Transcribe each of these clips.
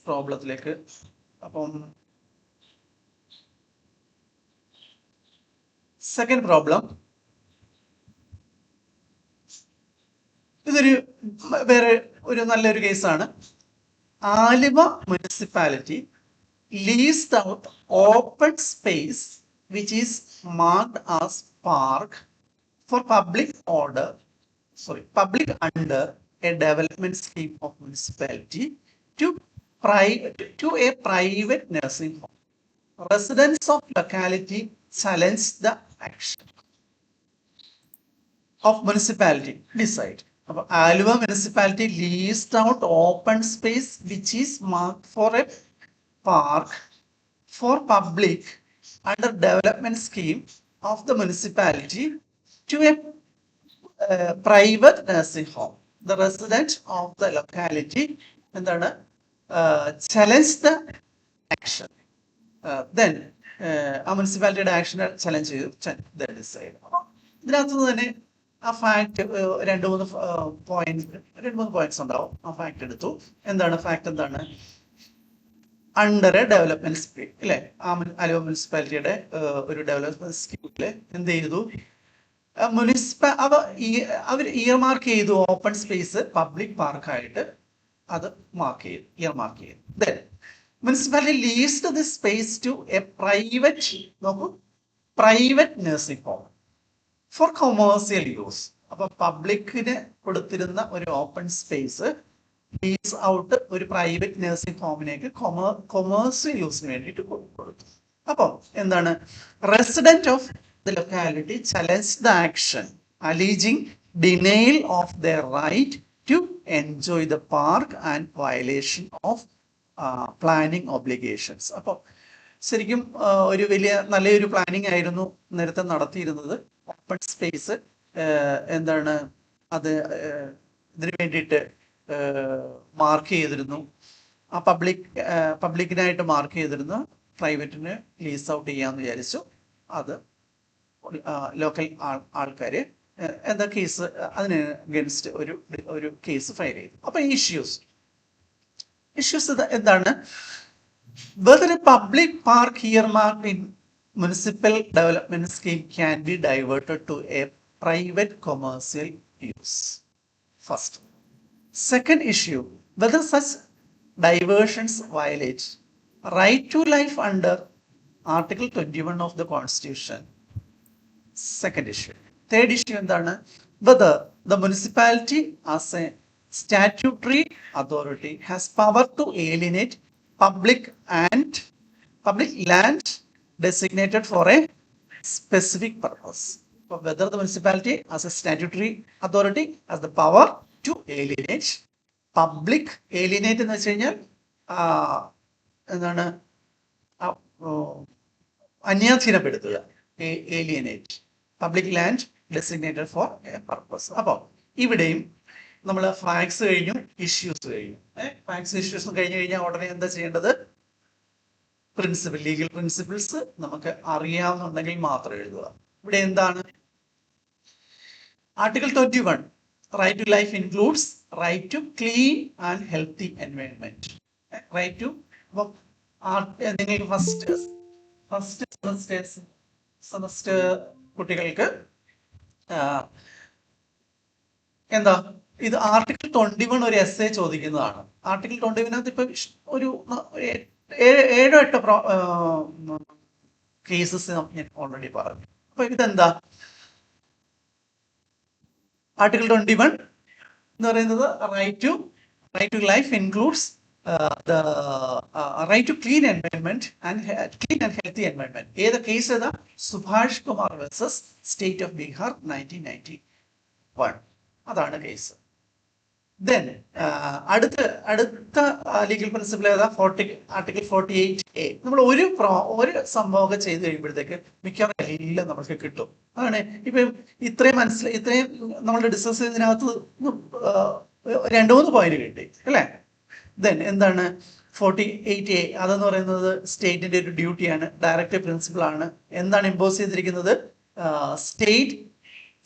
പ്രോബ്ലത്തിലേക്ക്. അപ്പം second problem, ഇതൊരു വേറെ ഒരു നല്ലൊരു കേസാണ്. Aluva municipality leased out open space which is marked as park for public under a development scheme of municipality to a private nursing home. Residents of locality challenged the action of municipality. Decide. Aluva municipality leased out open space which is marked for a park for public under development scheme of the municipality to a private nursing home. The resident of the locality challenged the action. Then a municipality action challenge they decide. ഇതിനകത്ത് തന്നെ ആ fact രണ്ട് മൂന്ന് points ഉണ്ടാവും. ആ fact എടുത്തു. എന്താണ് fact? എന്താണ്? അണ്ടർ എ ഡെവലപ്മെന്റ് സ്കീം അല്ലെ, ആലുവ മുനിസിപ്പാലിറ്റിയുടെ ഒരു ഡെവലപ്മെന്റ് സ്കീമില് എന്ത് ചെയ്തു? അവർ ഇയർമാർക്ക് ചെയ്തു ഓപ്പൺ സ്പേസ് പബ്ലിക് പാർക്കായിട്ട്. അത് ഇയർമാർക്ക് ചെയ്തു. Then municipality leased the space to a private nursing home for commercial use. അപ്പൊ പബ്ലിക്കിന് കൊടുത്തിരുന്ന ഒരു ഓപ്പൺ സ്പേസ് ലീസ് ഔട്ട് ഒരു പ്രൈവറ്റ് നഴ്സിംഗ് ഹോമിലേക്ക് കൊമേഴ്സ്യൽ യൂസിന് വേണ്ടിയിട്ട് കൊടുത്തു. അപ്പൊ എന്താണ്? Resident of the locality challenge the action alleging denial of their right to enjoy the park and violation of planning obligations. അപ്പോൾ ശരിക്കും ഒരു നല്ലൊരു പ്ലാനിങ് ആയിരുന്നു നേരത്തെ നടത്തിയിരുന്നത്. ഓപ്പൺ സ്പേസ് എന്താണ് അത് ഇതിനു വേണ്ടിയിട്ട് മാർക്ക് ചെയ്തിരുന്നു. ആ പബ്ലിക്കിനായിട്ട് മാർക്ക് ചെയ്തിരുന്നു. പ്രൈവറ്റിന് ലീസ് ഔട്ട് ചെയ്യാമെന്ന് വിചാരിച്ചു. അത് ലോക്കൽ ആൾക്കാര് എന്താ കേസ്, അതിന് അഗൻസ്റ്റ് ഒരു കേസ് ഫയൽ ചെയ്തു. അപ്പൊ ഇഷ്യൂസ് എന്താണ്? whether a public park earmarked in municipal development scheme can be diverted to a private commercial use. First. Second issue, whether such diversions violate right to life under Article 21 of the Constitution. Second issue. Third issue എന്താണ്? Whether the municipality as a statutory authority has power to alienate public land designated for a specific purpose. So whether the municipality as a statutory authority has the power to alienate എന്ന് വെച്ച് കഴിഞ്ഞാൽ എന്താണ്? അന്യാധീനപ്പെടുത്തുക. Alienate public land designated for a purpose. അപ്പോൾ ഇവിടെയും നമ്മൾ facts കഴിഞ്ഞു, issues കഴിഞ്ഞു. ഫാക്ട്സ് ഇഷ്യൂസ് കഴിഞ്ഞു കഴിഞ്ഞാൽ ഉടനെ എന്താ ചെയ്യേണ്ടത്? ലീഗൽ പ്രിൻസിപ്പിൾസ് നമുക്ക് അറിയാവുന്നുണ്ടെങ്കിൽ മാത്രം എഴുതുക. ഇവിടെ എന്താണ്? Article 21 right to life includes right to clean and healthy environment. Right to നിങ്ങൾക്ക് ഫസ്റ്റ് സെമസ്റ്റർ കുട്ടികൾക്ക് എന്താ ഇത് ആർട്ടിക്കിൾ 21 ഒരു എസ്സേ ചോദിക്കുന്നതാണ്. ആർട്ടിക്കിൾ 21 ഇപ്പൊ ഒരു 7-8 കേസസ് ഞാൻ ഓൾറെഡി പറഞ്ഞു. അപ്പൊ ഇതെന്താ? ആർട്ടിക്കിൾ 21 എന്ന് പറയുന്നത് right to life includes the right to clean environment and clean and healthy environment. ഏത് കേസ് ഏതാ? Subhash Kumar versus state of Bihar 1991. അതാണ് കേസ്. ദെൻ അടുത്ത ലീഗൽ പ്രിൻസിപ്പിൾ ഏതാ? Article 48A. നമ്മൾ ഒരു സംഭവമൊക്കെ ചെയ്ത് കഴിയുമ്പോഴത്തേക്ക് മിക്കവാറും എല്ലാം നമുക്ക് കിട്ടും. അതാണ് ഇപ്പം ഇത്രയും നമ്മൾ ഡിസ്കസ് ചെയ്തതിനകത്ത് 2-3 പോയിന്റ് കിട്ടി അല്ലേ? ദെൻ എന്താണ് 48A? അതെന്ന് പറയുന്നത് സ്റ്റേറ്റിന്റെ ഒരു ഡ്യൂട്ടിയാണ്, ഡയറക്റ്റീവ് പ്രിൻസിപ്പിൾ ആണ്. എന്താണ് ഇമ്പോസ് ചെയ്തിരിക്കുന്നത്?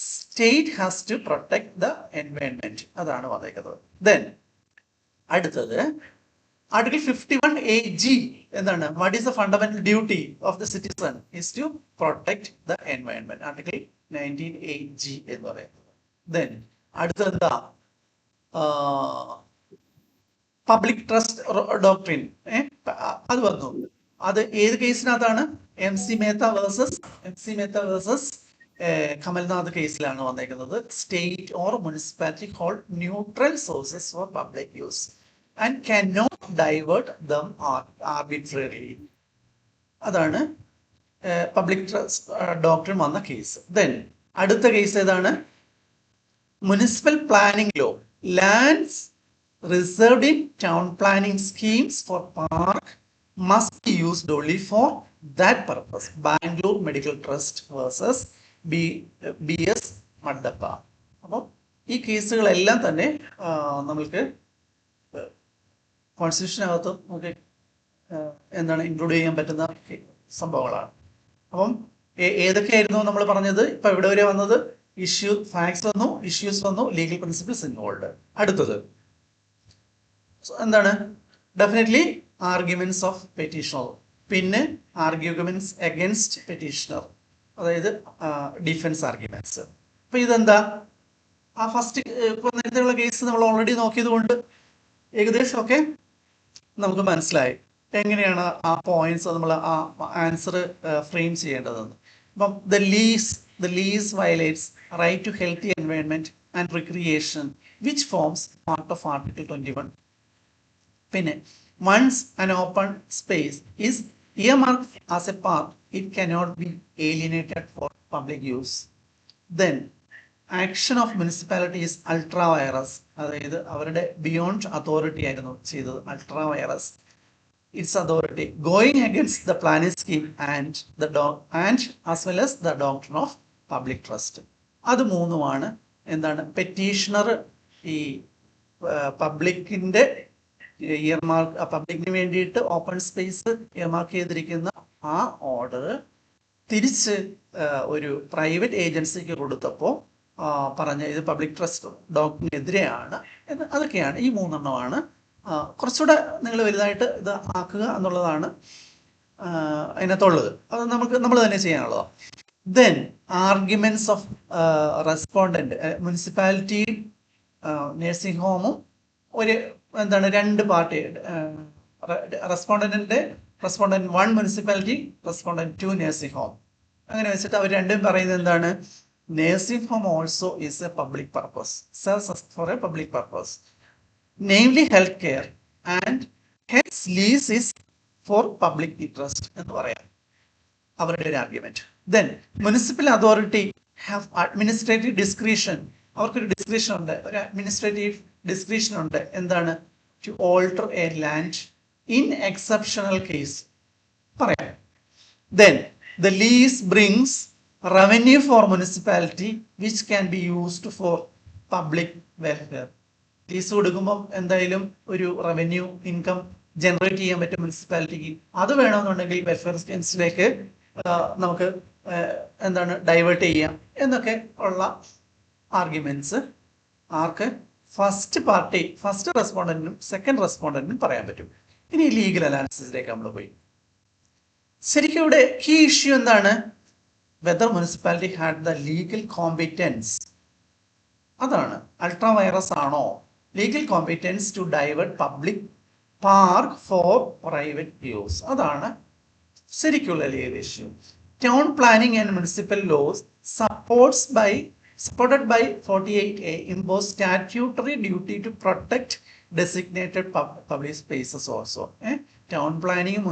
State has to protect the environment. അതാണ് വന്നേക്കുന്നത്. ദെൻ അടുത്തത് Article 51A(g) എന്താണ്? What is the fundamental duty of the citizen is to protect the environment. Article 19(a)(g) എന്ന് പറയുന്നത്. Then അടുത്ത എന്താ? പബ്ലിക് ട്രസ്റ്റ് ഡോക്ട്രിൻ അത് വന്നു. അത് ഏത് കേസിനകത്താണ്? M C Mehta versus Kamal Nath കേസിലാണ് വന്നേക്കുന്നത്. State or municipality hold neutral sources for public use and can not divert them arbitrarily. അതാണ് പബ്ലിക് ട്രസ്റ്റ് ഡോക്ട്രിൻ വന്ന കേസ്. ദെൻ അടുത്ത കേസ് ഏതാണ്? Municipal planning law. Lands reserved in town planning schemes for park must be used only for that purpose. Bangalore Medical Trust versus BS Maddappa. അപ്പോൾ ഈ കേസുകളെല്ലാം തന്നെ നമ്മൾക്ക് കോൺസ്റ്റിറ്റ്യൂഷനകത്ത് നമുക്ക് എന്താണ് ഇൻക്ലൂഡ് ചെയ്യാൻ പറ്റുന്ന സംഭവങ്ങളാണ്. അപ്പം ഏതൊക്കെയായിരുന്നു നമ്മൾ പറഞ്ഞത്? ഇപ്പൊ ഇവിടെ വരെ വന്നത് ഫാക്ട്സ് വന്നു, ഇഷ്യൂസ് വന്നു, ലീഗൽ പ്രിൻസിപ്പിൾസ് ഇൻവോൾവ്. അടുത്തത് എന്താണ്? ഡെഫിനറ്റ്ലി ആർഗ്യുമെന്റ്സ് ഓഫ് പെറ്റീഷണർ, പിന്നെ ആർഗ്യുമെന്റ്സ് അഗൈൻസ്റ്റ് പെറ്റീഷണർ, അതായത് ഡിഫൻസ് ആർഗ്യുമെന്റ്സ്. അപ്പൊ ഇതെന്താ? ആ ഫസ്റ്റ് ഇപ്പൊ നേരത്തെയുള്ള കേസ് നമ്മൾ ഓൾറെഡി നോക്കിയത് കൊണ്ട് ഏകദേശമൊക്കെ നമുക്ക് മനസ്സിലായി എങ്ങനെയാണ് ആ പോയിന്റ്സ് നമ്മൾ ആ ആൻസർ ഫ്രെയിം ചെയ്യേണ്ടതെന്ന്. അപ്പം the lease violates right to healthy environment and recreation which forms part of article 21. പിന്നെ once an open space is earmarked as a park, it cannot be alienated for public use. Then action of municipality is ultra vires, അതായത് അവരുടെ beyond authority ആയിരുന്നു ചെയ്തത്. Ultra virus its authority going against the planning scheme and as well as the doctrine of public trust. അത് മൂന്നുമാണ് എന്താണ് petitioner ഈ പബ്ലിക്കിന്റെ ഇയർമാർക്ക് പബ്ലിക്കിന് വേണ്ടിയിട്ട് ഓപ്പൺ സ്പേസ് ഇയർമാർക്ക് ചെയ്തിരിക്കുന്ന ആ ഓർഡർ തിരിച്ച് ഒരു പ്രൈവറ്റ് ഏജൻസിക്ക് കൊടുത്തപ്പോൾ പറഞ്ഞ ഇത് പബ്ലിക് ട്രസ്റ്റ് ഡോക്ടറിനെതിരെയാണ് എന്ന്. അതൊക്കെയാണ് ഈ മൂന്നെണ്ണമാണ്. കുറച്ചുകൂടെ നിങ്ങൾ വലുതായിട്ട് ഇത് ആക്കുക എന്നുള്ളതാണ് അതിനകത്തുള്ളത്. അത് നമ്മൾ തന്നെ ചെയ്യാനുള്ളതാണ്. Then arguments of respondent. Municipality nursing ഹോമും ഒരു എന്താണ് രണ്ട് party, respondent 1 municipality, respondent 2 nursing home. അങ്ങനെ വെച്ചിട്ട് അവർ രണ്ടും പറയുന്നത് എന്താണ്? Nursing home also is a public purpose, serves for a public purpose, namely health care and health lease is for public interest എന്ന് പറയാം അവരുടെ ഒരു ആർഗ്യുമെന്റ്. Then municipal authority have administrative discretion. അവർക്കൊരു ഡിസ്ക്രിഷൻ ഉണ്ട്, ഒരു അഡ്മിനിസ്ട്രേറ്റീവ് ഡിസ്ക്രിഷൻ ഉണ്ട്. എന്താണ്? To alter a land in exceptional case പറയാം. Then the lease brings revenue for municipality which can be used for public welfare. Lease കൊടുക്കുമ്പോൾ എന്തായാലും ഒരു revenue income generate ചെയ്യാൻ പറ്റും മുനിസിപ്പാലിറ്റിക്ക്. അത് വേണമെന്നുണ്ടെങ്കിൽ വെൽഫെയർ സ്കീംസിലേക്ക് നമുക്ക് എന്താണ് ഡൈവേർട്ട് ചെയ്യാം എന്നൊക്കെ ഉള്ള ആർഗ്യുമെന്റ്സ് ആർക്ക്? ഫസ്റ്റ് റെസ്പോണ്ടന്റിനും സെക്കൻഡ് റെസ്പോണ്ടന്റിനും പറയാൻ പറ്റും. ഇനി ലീഗൽ അനാലിസിസിലേക്ക് നമ്മൾ പോയി. ശരിക്കും ഇവിടെ കീ ഇഷ്യൂ എന്താണ്? Whether municipality had the legal competence. അതാണ്. അൾട്രാ വൈറസ് ആണോ legal competence to divert public park for private use. അതാണ് ശരിക്കുള്ള legal issue. Town planning and municipal laws supported by 48A impose statutory duty to protect designated public spaces also. Town planning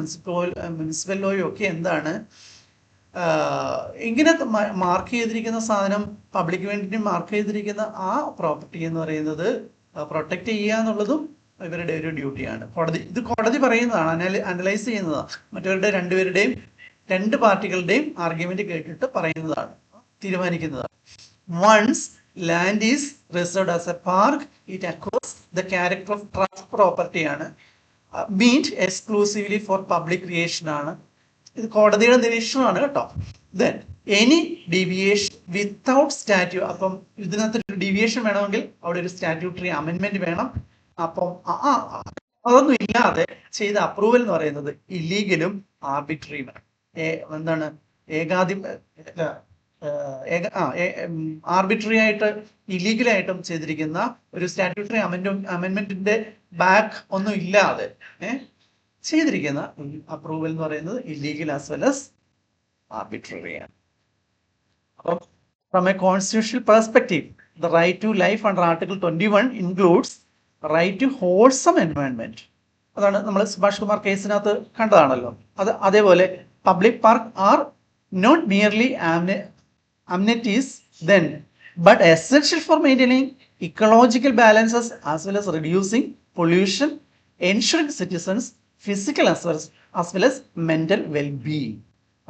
municipal ലോയും ഒക്കെ എന്താണ് ഇങ്ങനെ mark ചെയ്തിരിക്കുന്ന സാധനം, public വേണ്ടിയിട്ട് mark ചെയ്തിരിക്കുന്ന ആ പ്രോപ്പർട്ടി എന്ന് പറയുന്നത് പ്രൊട്ടക്ട് ചെയ്യുക എന്നുള്ളതും ഇവരുടെ ഒരു ഡ്യൂട്ടിയാണ്. കോടതി പറയുന്നതാണ്, അനലൈസ് ചെയ്യുന്നതാണ്. മറ്റവരുടെ രണ്ട് പാർട്ടികളുടെയും ആർഗ്യുമെന്റ് കേട്ടിട്ട് പറയുന്നതാണ്, തീരുമാനിക്കുന്നതാണ്. Once land is reserved as a park, it acquires the character of trust property ആണ്, meant exclusively for public creation ആണ്. ഇത് കോടതിയുടെ നിരീക്ഷണമാണ് കേട്ടോ. Then any deviation without statute, അപ്പം ഇതിനകത്ത് ഒരു ഡീവിയേഷൻ വേണമെങ്കിൽ അവിടെ ഒരു സ്റ്റാറ്റ്യൂട്ടറി അമെൻമെന്റ് വേണം. അപ്പം ആ അതൊന്നും ഇല്ലാതെ ചെയ്ത അപ്രൂവൽ എന്ന് പറയുന്നത് ഇല്ലീഗലും ആർബിട്രറിയുമാണ്. എന്താണ് ആർബിട്രറി ആയിട്ട് ഇല്ലീഗലായിട്ടും ചെയ്തിരിക്കുന്ന ഒരു സ്റ്റാറ്റ്യൂട്ടറി അമെന്റ്മെന്റിന്റെ ബാക്ക് ഒന്നും ഇല്ലാതെ ചെയ്തിരിക്കുന്ന അപ്രൂവൽ എന്ന് പറയുന്നത് illegal as well as arbitrary ആണ്. അപ്പം from A constitutional perspective the right to life under Article 21 includes right to wholesome environment. അതാണ് നമ്മൾ സുഭാഷ് കുമാർ കേസിനകത്ത് കണ്ടതാണല്ലോ. അതേപോലെ public park are not merely amenities then but essential for maintaining ecological balances as well as reducing pollution, ensuring citizens physical as well as mental well-being.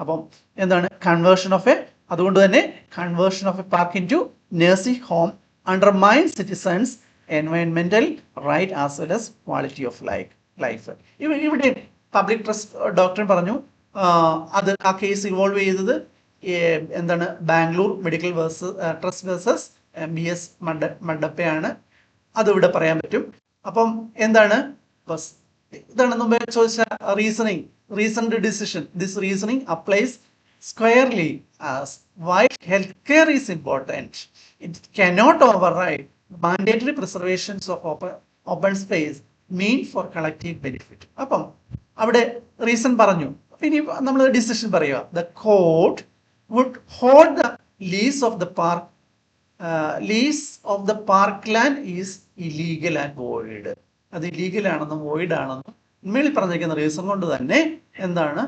അപ്പം എന്താണ് conversion of അതുകൊണ്ട് തന്നെ conversion of a park into nursing home undermine citizens എൻവയൺമെന്റൽ right as well as quality of life. ഇവിടെ public trust doctrine പറഞ്ഞു ആ കേസ് involve ചെയ്തത് എന്താണ് Bangalore medical trust versus MBS മഡപ്പയാണ്. അതിവിടെ പറയാൻ പറ്റും. അപ്പം എന്താണ് ഇതാണ് മുമ്പേ ചോദിച്ച reasoned decision. This reasoning applies squarely as while healthcare is important, it cannot override mandatory preservations of open space mean for collective benefit. അപ്പം അവിടെ റീസൺ പറഞ്ഞു. ഇനി നമ്മൾ ഡിസിഷൻ പറയുക. The court would hold the lease of the parkland is illegal and void. അത് illegal ആണെന്നും void ആണെന്നും മേളിൽ പറഞ്ഞിരിക്കുന്ന റീസൺ കൊണ്ട് തന്നെ എന്താണ്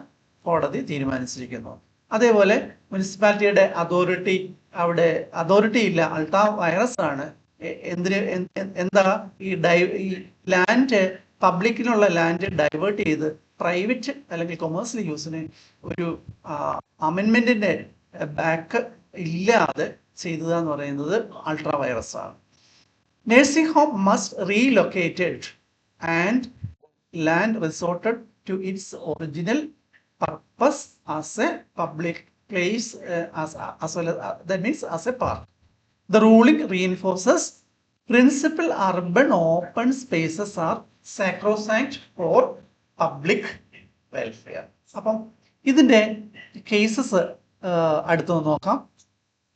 കോടതി തീരുമാനിച്ചിരിക്കുന്നു. അതേപോലെ മുനിസിപ്പാലിറ്റിയുടെ അവിടെ അതോറിറ്റി ഇല്ല, അൾട്രാ വൈറസ് ആണ്. എന്താ ഈ ലാൻഡ് പബ്ലിക്കിനുള്ള ലാൻഡ് ഡൈവേർട്ട് ചെയ്ത് പ്രൈവറ്റ് അല്ലെങ്കിൽ കൊമേഴ്സ്യൽ യൂസിന് ഒരു അമെൻമെന്റിന്റെ ബാക്ക് ഇല്ലാതെ ചെയ്തതെന്ന് പറയുന്നത് അൾട്രാ വൈറസ് ആണ്. Nursing home must relocated and land resorted to its original purpose as a public place as well as that means as a park. The ruling reinforces principal urban open spaces are sacrosanct for public welfare. അപ്പം ഇതിന്റെ cases അടുത്ത് നോക്കാം.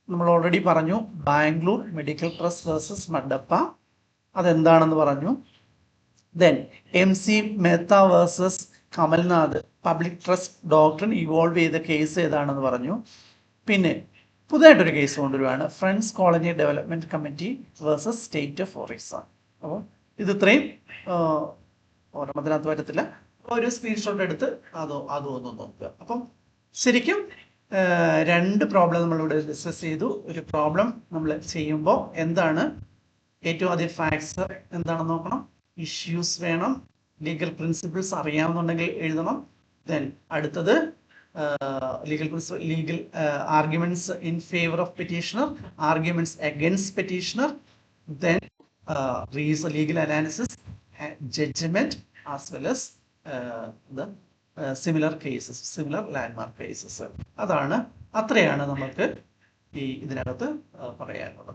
നമ്മൾ already പറഞ്ഞു Bangalore medical trust versus Madappa, അതെന്താണെന്ന് പറഞ്ഞു. Then MC Mehta versus Kamal Nath public trust doctrine evolve ചെയ്ത കേസ് ഏതാണെന്ന് പറഞ്ഞു. പിന്നെ പുതുതായിട്ടൊരു കേസ് കൊണ്ടുവരുവാണ് friends colony development committee versus state of Orissa. അപ്പം ഇത് ഇത്രയും ഓർമ്മത്തിനകത്ത് വരത്തില്ല, ഒരു സ്ക്രീൻഷോട്ട് എടുത്ത് അതും ഒന്ന് നോക്കുക. അപ്പം ശരിക്കും രണ്ട് പ്രോബ്ലം നമ്മളിവിടെ ഡിസ്കസ് ചെയ്തു. ഒരു പ്രോബ്ലം നമ്മൾ ചെയ്യുമ്പോൾ എന്താണ് ഏറ്റവും ആദ്യം ഫാക്ട്സ് എന്താണെന്ന് നോക്കണം, ഇഷ്യൂസ് വേണം, ലീഗൽ പ്രിൻസിപ്പിൾസ് അറിയാവുന്നുണ്ടെങ്കിൽ എഴുതണം. ദെൻ അടുത്തത് legal arguments in favour of petitioner, arguments against petitioner, then legal analysis, judgment as well as the similar landmark cases. അത്രയാണ് നമുക്ക് ഇതിനകത്ത് പറയാനുള്ളത്.